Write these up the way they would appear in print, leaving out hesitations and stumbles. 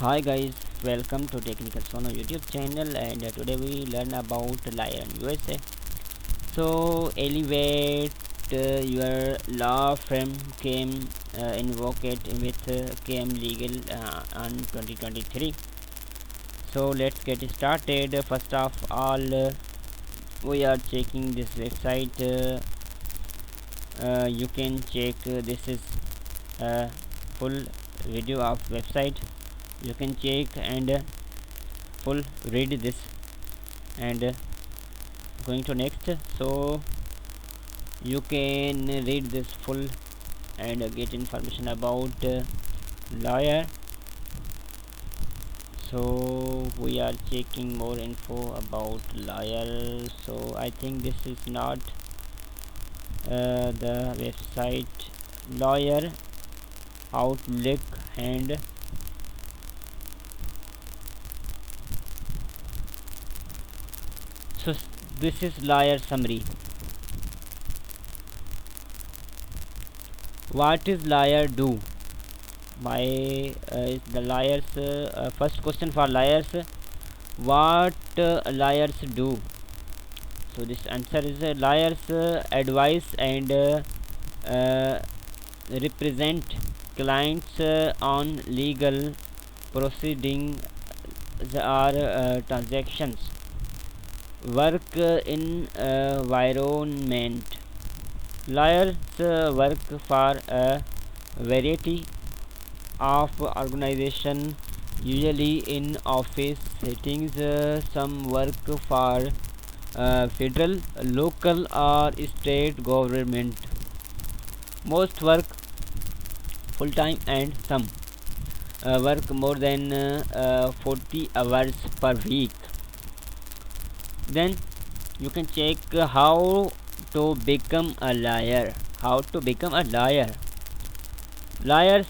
Hi guys, welcome to Technical SOHNO YouTube channel, and today we learn about lawyer in USA. So elevate your law firm came invoked with KM Legal on 2023. So let's get started. First of all, we are checking this website. You can check this is a full video of website. You can check and full read this and going to next. So you can read this full and get information about lawyer. So we are checking more info about lawyer. So I think this is not the website lawyer outlook, and so this is lawyer summary. What is lawyer do? My is the lawyers first question for lawyers, what lawyers do? So this answer is lawyers advise and represent clients on legal proceedings or transactions, work in environment. Lawyers work for a variety of organization, usually in office settings. Some work for federal, local or state government. Most work full time, and some work more than 40 hours per week. Then you can check how to become a lawyer. Lawyers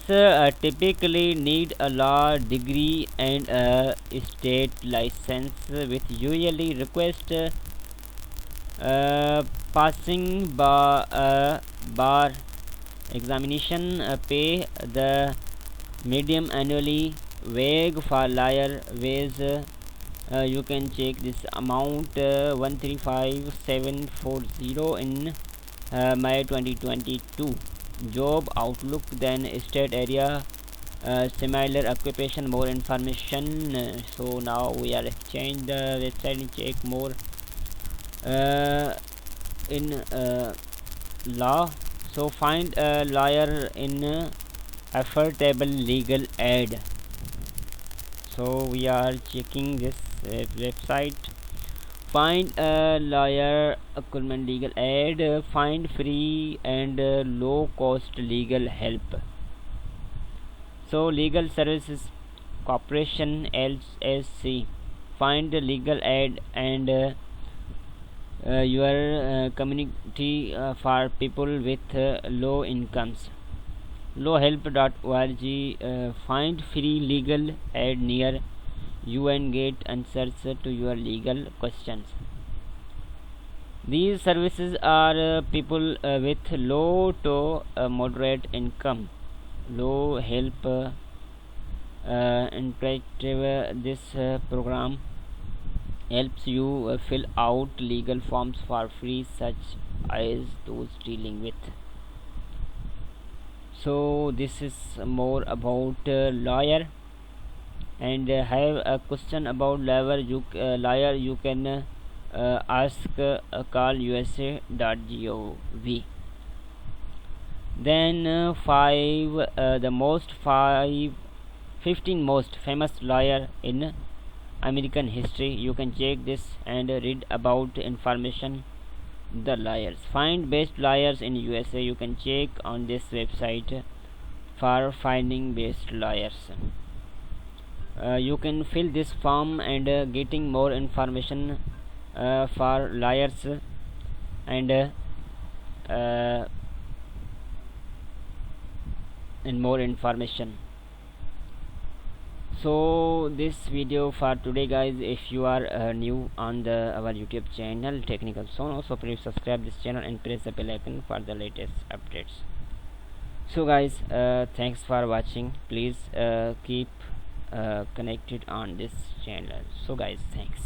typically need a law degree and a state license, with usually request passing bar examination. Pay the medium annually wage for lawyer wage. You can check this amount 135740 in May 2022. Job outlook, then state area, similar occupation, more information. So now we are exchange the website and check more in law. So find a lawyer in affordable legal aid. So we are checking this website. Find a lawyer equivalent legal aid. Find free and low cost legal help. So Legal Services Corporation LLC. Find legal aid and your community for people with low incomes. lawhelp.org. Find free legal aid near you and get answers to your legal questions. These services are people with low to moderate income. Low help interactive. This program helps you fill out legal forms for free, such as those dealing with. So this is more about lawyer, and have a question about lawyer. You can ask call usa.gov. Then 15 most famous lawyer in American history. You can check this and read about information the lawyers. Find best lawyers in USA. You can check on this website for finding best lawyers. You can fill this form and getting more information for lawyers and more information. So this video for today, guys. If you are new on our YouTube channel Technical SOHNO, so please subscribe this channel and press the bell icon for the latest updates. So guys, thanks for watching. Please keep connected on this channel. So guys, thanks.